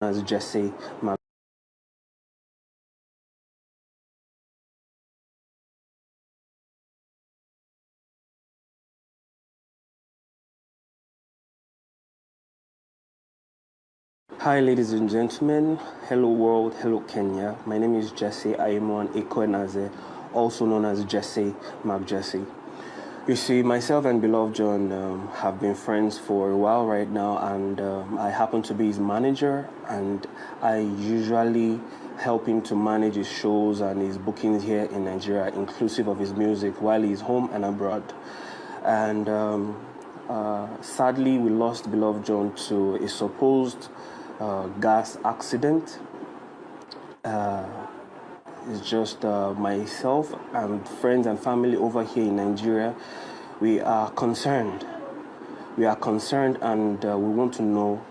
as Jesse. Hi ladies and gentlemen, hello world, hello Kenya. My name is Jesse Kimeumana, also known as Jesse Mark Jesse. You see, myself and Beloved John have been friends for a while right now, and I happen to be his manager, and I usually help him to manage his shows and his bookings here in Nigeria, inclusive of his music, while he's home and abroad. And sadly, we lost Beloved John to a supposed gas accident. It's just myself and friends and family over here in Nigeria. We are concerned. And we want to know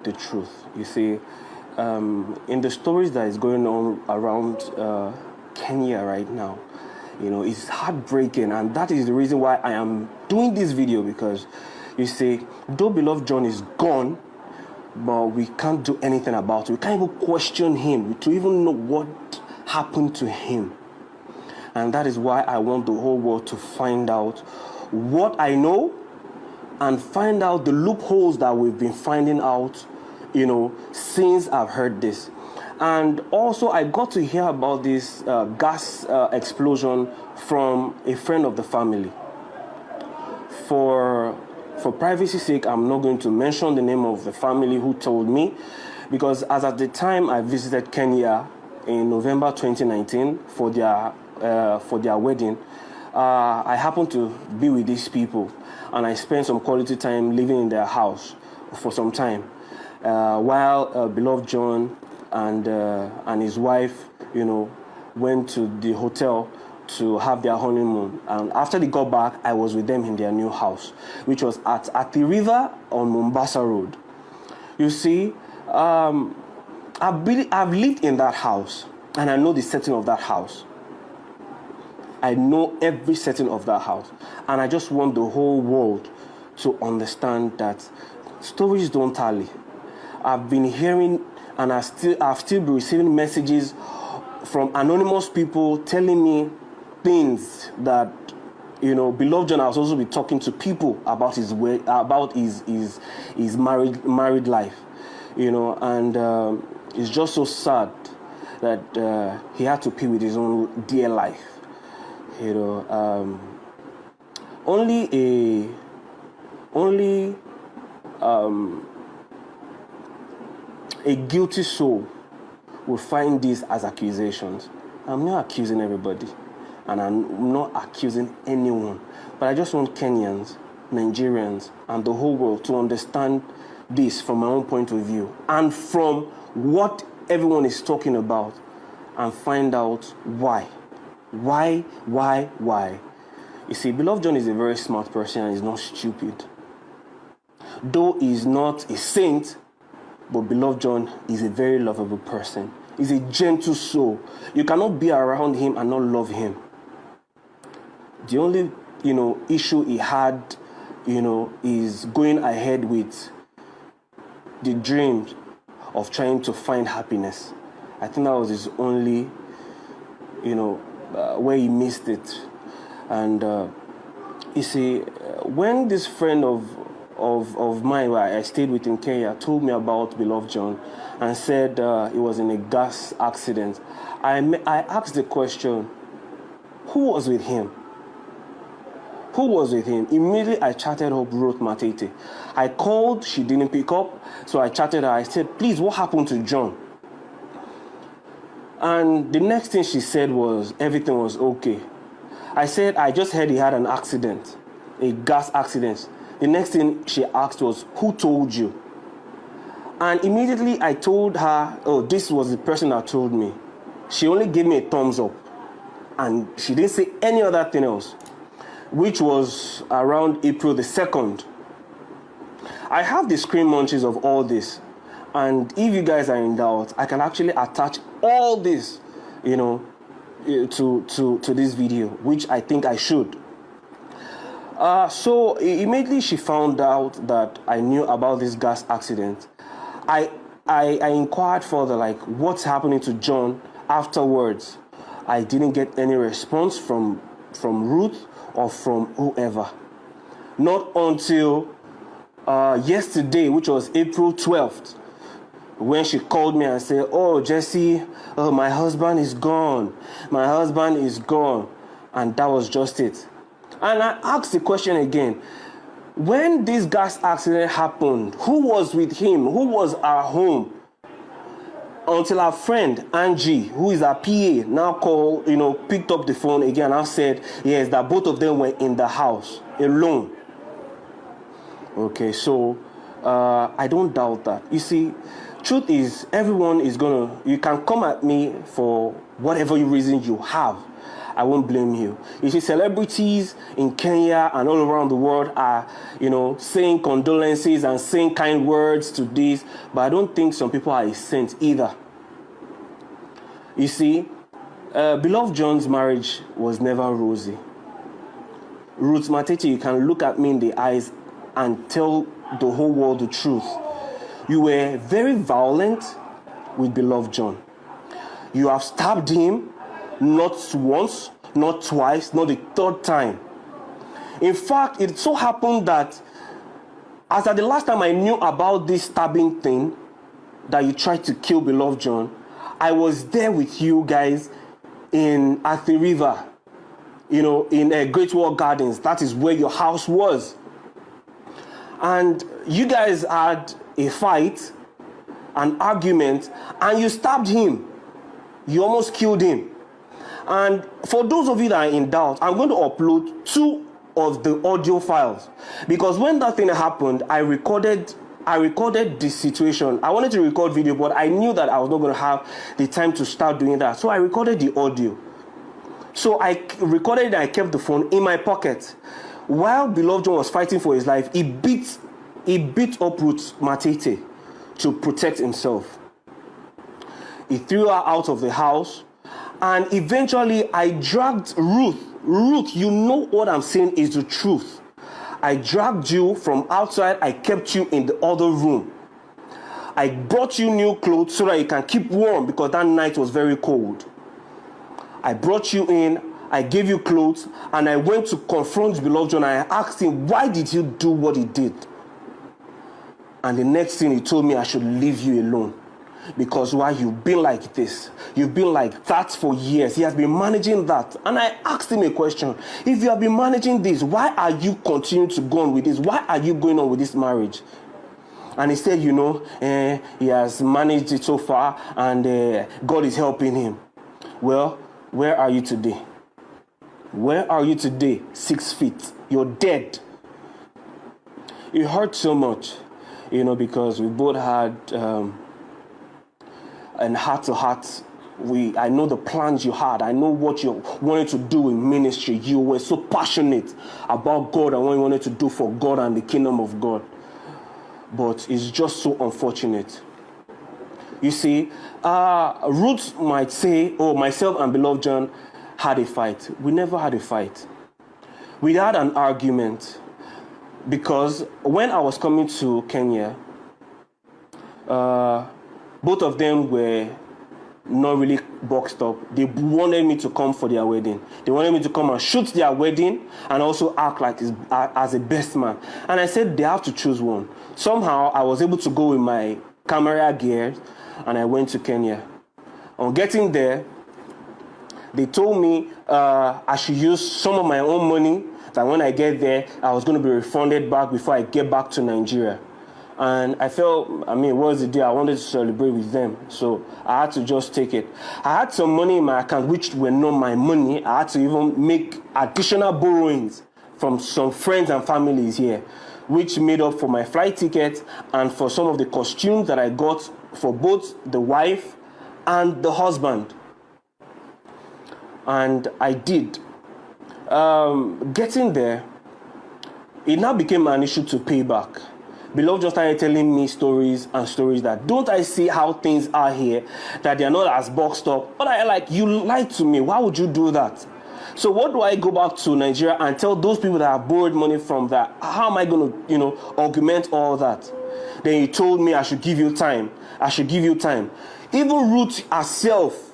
the truth. You see, in the stories that is going on around Kenya right now, you know, it's heartbreaking, and that is the reason why I am doing this video, because you see, though Beloved John is gone, but we can't do anything about it. We can't even question him to even know what happened to him. And that is why I want the whole world to find out what I know and find out the loopholes that we've been finding out, you know, since I've heard this. And also, I got to hear about this gas explosion from a friend of the family. For privacy's sake, I'm not going to mention the name of the family who told me, because as at the time I visited Kenya in November 2019 for their wedding, I happened to be with these people, and I spent some quality time living in their house for some time, while Beloved John and his wife, you know, went to the hotel to have their honeymoon. And after they got back, I was with them in their new house, which was at the river on Mombasa Road. You see, I've lived in that house, and I know the setting of that house. I know every setting of that house, and I just want the whole world to understand that stories don't tally. I've been hearing, and I've still been receiving messages from anonymous people telling me things that, you know, Beloved John has also been talking to people about his married life, you know, and it's just so sad that he had to pay with his own dear life, you know. Only a guilty soul will find these as accusations. I'm not accusing everybody, and I'm not accusing anyone, but I just want Kenyans, Nigerians, and the whole world to understand this from my own point of view and from what everyone is talking about, and find out why. You see, Beloved John is a very smart person, and he's not stupid. Though he's not a saint, but Beloved John is a very lovable person. He's a gentle soul. You cannot be around him and not love him. The only, you know, issue he had, you know, is going ahead with the dream of trying to find happiness. I think that was his only, you know, where he missed it. And you see, when this friend of mine, where I stayed with in Kenya, told me about Beloved John and said he was in a gas accident, I asked the question, who was with him? Who was with him? Immediately I chatted up Ruth Matete. I called, she didn't pick up, so I chatted her. I said, please, what happened to John? And the next thing she said was, everything was okay. I said, I just heard he had an accident, a gas accident. The next thing she asked was, who told you? And immediately I told her, oh, this was the person that told me. She only gave me a thumbs up, and she didn't say any other thing else, which was around April the 2nd. I have the screen munchies of all this, and if you guys are in doubt, I can actually attach all this, you know, to this video, which I think I should. So immediately she found out that I knew about this gas accident. I inquired further, like, what's happening to John afterwards. I didn't get any response from Ruth or from whoever. Not until yesterday, which was April 12th, when she called me and said, "Oh, Jesse, my husband is gone. My husband is gone." And that was just it. And I asked the question again. When this gas accident happened, who was with him? Who was at home? Until our friend Angie, who is our PA, now picked up the phone again and said, yes, that both of them were in the house alone. Okay, so I don't doubt that. You see, truth is, everyone is you can come at me for whatever reason you have. I won't blame you. You see, celebrities in Kenya and all around the world are, saying condolences and saying kind words to this, but I don't think some people are a saint either. You see, beloved John's marriage was never rosy. Ruth Matete, you can look at me in the eyes and tell the whole world the truth. You were very violent with beloved John. You have stabbed him not once, not twice, not the third time. In fact, it so happened that as at the last time I knew about this stabbing thing, that you tried to kill beloved John, I was there with you guys at the river, in Great Wall Gardens. That is where your house was. And you guys had a fight, an argument, and you stabbed him. You almost killed him. And for those of you that are in doubt, I'm going to upload 2 of the audio files, because when that thing happened, I recorded this situation. I wanted to record video, but I knew that I was not going to have the time to start doing that. So I recorded the audio. So I recorded it and I kept the phone in my pocket. While beloved John was fighting for his life, he beat up Ruth Matete to protect himself. He threw her out of the house. And eventually, I dragged Ruth. Ruth, you know what I'm saying is the truth. I dragged you from outside. I kept you in the other room. I brought you new clothes so that you can keep warm, because that night was very cold. I brought you in. I gave you clothes. And I went to confront beloved John. I asked him, why did he do what he did? And the next thing he told me, I should leave you alone. Because why? You've been like this. You've been like that for years. He has been managing that. And I asked him a question. If you have been managing this, why are you continuing to go on with this? Why are you going on with this marriage? And he said, he has managed it so far, and God is helping him. Well, where are you today? Where are you today? 6 feet. You're dead. It hurt so much, because we both had... and heart-to-heart, I know the plans you had. I know what you wanted to do in ministry. You were so passionate about God and what you wanted to do for God and the kingdom of God. But it's just so unfortunate. You see, Ruth might say, oh, myself and beloved John had a fight. We never had a fight. We had an argument because when I was coming to Kenya, both of them were not really boxed up. They wanted me to come for their wedding. They wanted me to come and shoot their wedding and also act like as a best man. And I said they have to choose one. Somehow I was able to go with my camera gear and I went to Kenya. On getting there, they told me I should use some of my own money, that when I get there, I was going to be refunded back before I get back to Nigeria. And I felt, it was the day I wanted to celebrate with them. So I had to just take it. I had some money in my account, which were not my money. I had to even make additional borrowings from some friends and families here, which made up for my flight ticket and for some of the costumes that I got for both the wife and the husband. And I did. Getting there, it now became an issue to pay back. Beloved just started telling me stories that, don't I see how things are here, that they're not as boxed up? But I you lied to me. Why would you do that? So what do I go back to Nigeria and tell those people that have borrowed money from that? How am I going to, augment all that? Then you told me I should give you time. I should give you time. Even Ruth herself,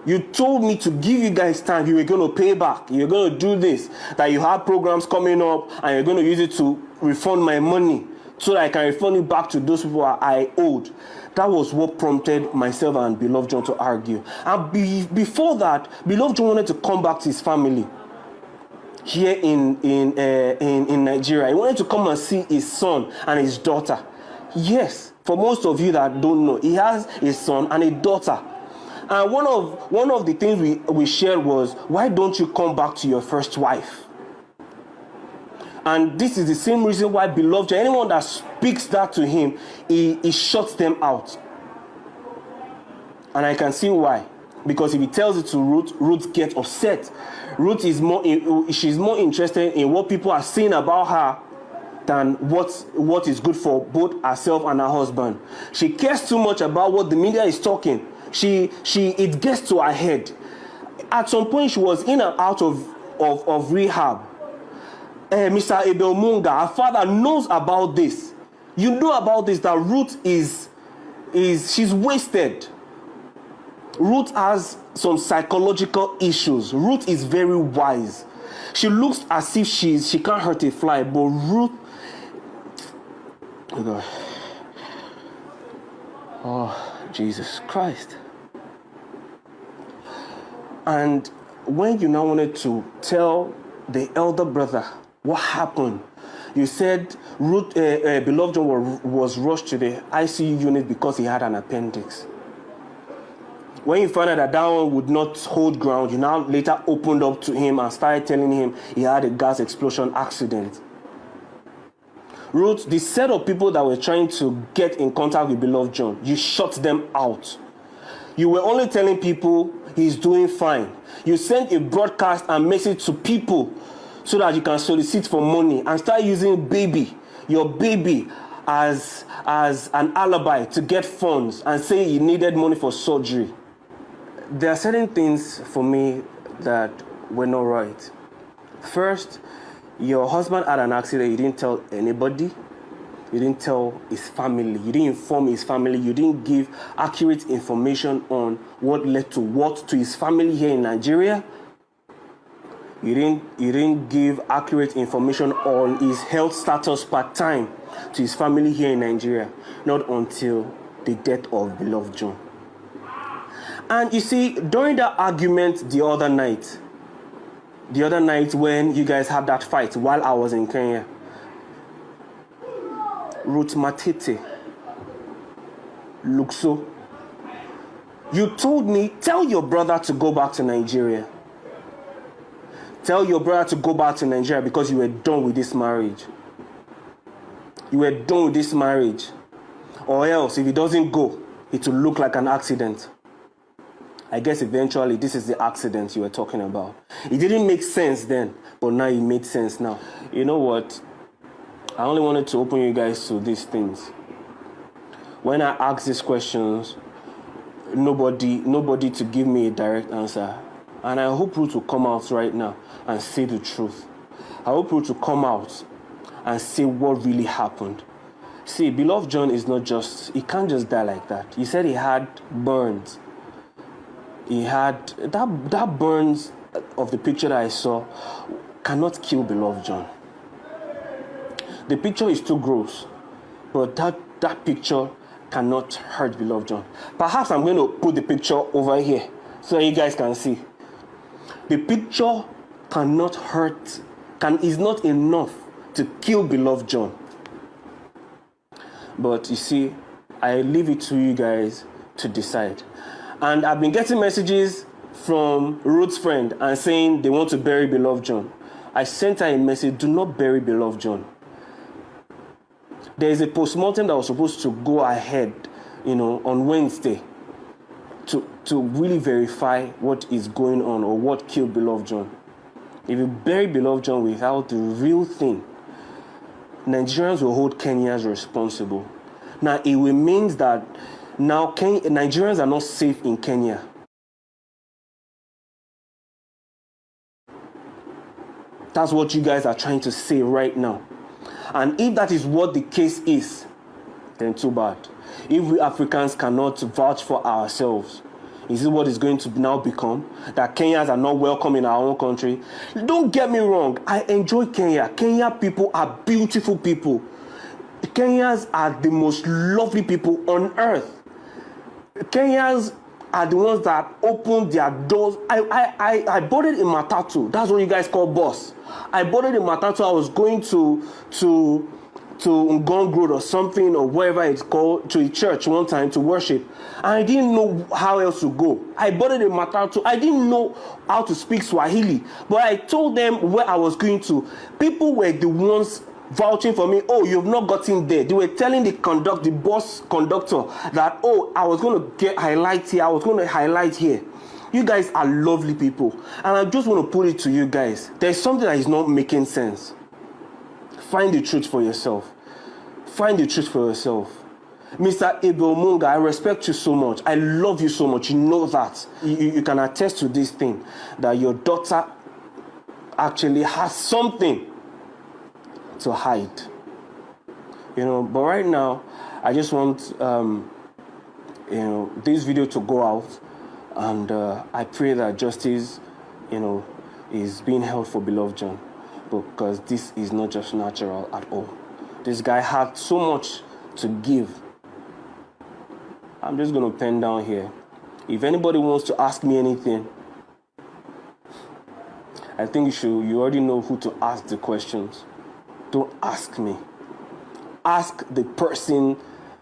you told me to give you guys time. You were going to pay back. You're going to do this. That you have programs coming up and you're going to use it to refund my money so that I can refund it back to those people I owed. That was what prompted myself and Beloved John to argue. And before that, Beloved John wanted to come back to his family here in Nigeria. He wanted to come and see his son and his daughter. Yes, for most of you that don't know, he has a son and a daughter. And one of the things we shared was, why don't you come back to your first wife? And this is the same reason why Beloved John, anyone that speaks that to him, he shuts them out. And I can see why. Because if he tells it to Ruth, Ruth gets upset. Ruth she's more interested in what people are saying about her than what is good for both herself and her husband. She cares too much about what the media is talking. It gets to her head. At some point, she was in and out of rehab. Mr. Abel Munga, her father knows about this. You know about this, that Ruth she's wasted. Ruth has some psychological issues. Ruth is very wise. She looks as if she can't hurt a fly, but Ruth, oh, Jesus Christ. And when you now wanted to tell the elder brother what happened, you said Beloved John was rushed to the ICU unit because he had an appendix. When you found out that one would not hold ground, you now later opened up to him and started telling him he had a gas explosion accident. Ruth, the set of people that were trying to get in contact with Beloved John, you shut them out. You were only telling people he's doing fine. You sent a broadcast and message to people so that you can solicit for money and start using your baby as an alibi to get funds and say you needed money for surgery. There are certain things for me that were not right. First, your husband had an accident. You didn't tell anybody. You didn't tell his family. You didn't inform his family. You didn't give accurate information on what led to what to his family here in Nigeria. You didn't give accurate information on his health status part-time to his family here in Nigeria. Not until the death of Beloved John. And you see, during that argument the other night when you guys had that fight while I was in Kenya, Ruth Matete, Luxo, you told me, tell your brother to go back to Nigeria. Tell your brother to go back to Nigeria because you were done with this marriage. You were done with this marriage. Or else, if he doesn't go, it will look like an accident. I guess eventually this is the accident you were talking about. It didn't make sense then, but now it made sense now. You know what? I only wanted to open you guys to these things. When I ask these questions, nobody to give me a direct answer. And I hope Ruth will come out right now and say the truth. I hope Ruth will come out and say what really happened. See, Beloved John is not he can't just die like that. He said he had burns. He had, that burns of the picture that I saw cannot kill Beloved John. The picture is too gross, but that picture cannot hurt Beloved John. Perhaps I'm going to put the picture over here so you guys can see. The picture cannot hurt, is not enough to kill Beloved John. But you see, I leave it to you guys to decide. And I've been getting messages from Ruth's friend and saying they want to bury Beloved John. I sent her a message, do not bury Beloved John. There is a postmortem that was supposed to go ahead, on Wednesday to really verify what is going on or what killed Beloved John. If you bury Beloved John without the real thing, Nigerians will hold Kenyans responsible. Now, it means that now Nigerians are not safe in Kenya. That's what you guys are trying to say right now. And if that is what the case is, then too bad. If we Africans cannot vouch for ourselves, is it what it's going to now become? That Kenyans are not welcome in our own country? Don't get me wrong. I enjoy Kenya. Kenya people are beautiful people. Kenyans are the most lovely people on earth. Kenyans are the ones that open their doors. I boarded in Matatu. That's what you guys call bus. I boarded in Matatu. I was going to Ngong Road or something, or wherever it's called, to a church one time to worship. And I didn't know how else to go. I boarded in Matatu. I didn't know how to speak Swahili. But I told them where I was going to. People were the ones vouching for me. Oh, you've not gotten there. They were telling the bus conductor that, oh, I was going to get highlight here. I was going to highlight here. You guys are lovely people. And I just want to put it to you guys. There's something that is not making sense. Find the truth for yourself. Find the truth for yourself. Mr. Kimeumana, I respect you so much. I love you so much. You know that. You can attest to this thing, that your daughter actually has something to hide. But right now, I just want, this video to go out, and I pray that justice, is being held for beloved John, because this is not just natural at all. This guy had so much to give. I'm just going to pen down here. If anybody wants to ask me anything, I think you already know who to ask the questions. Don't ask me. Ask the person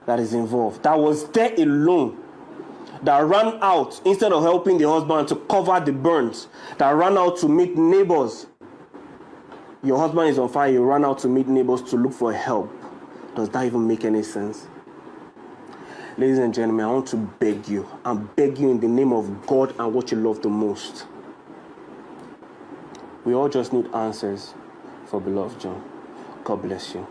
that is involved, that was there alone, that ran out instead of helping the husband to cover the burns, that ran out to meet neighbors. Your husband is on fire, you ran out to meet neighbors to look for help. Does that even make any sense? Ladies and gentlemen, I want to beg you. I'm begging you in the name of God and what you love the most. We all just need answers for beloved John. God bless you.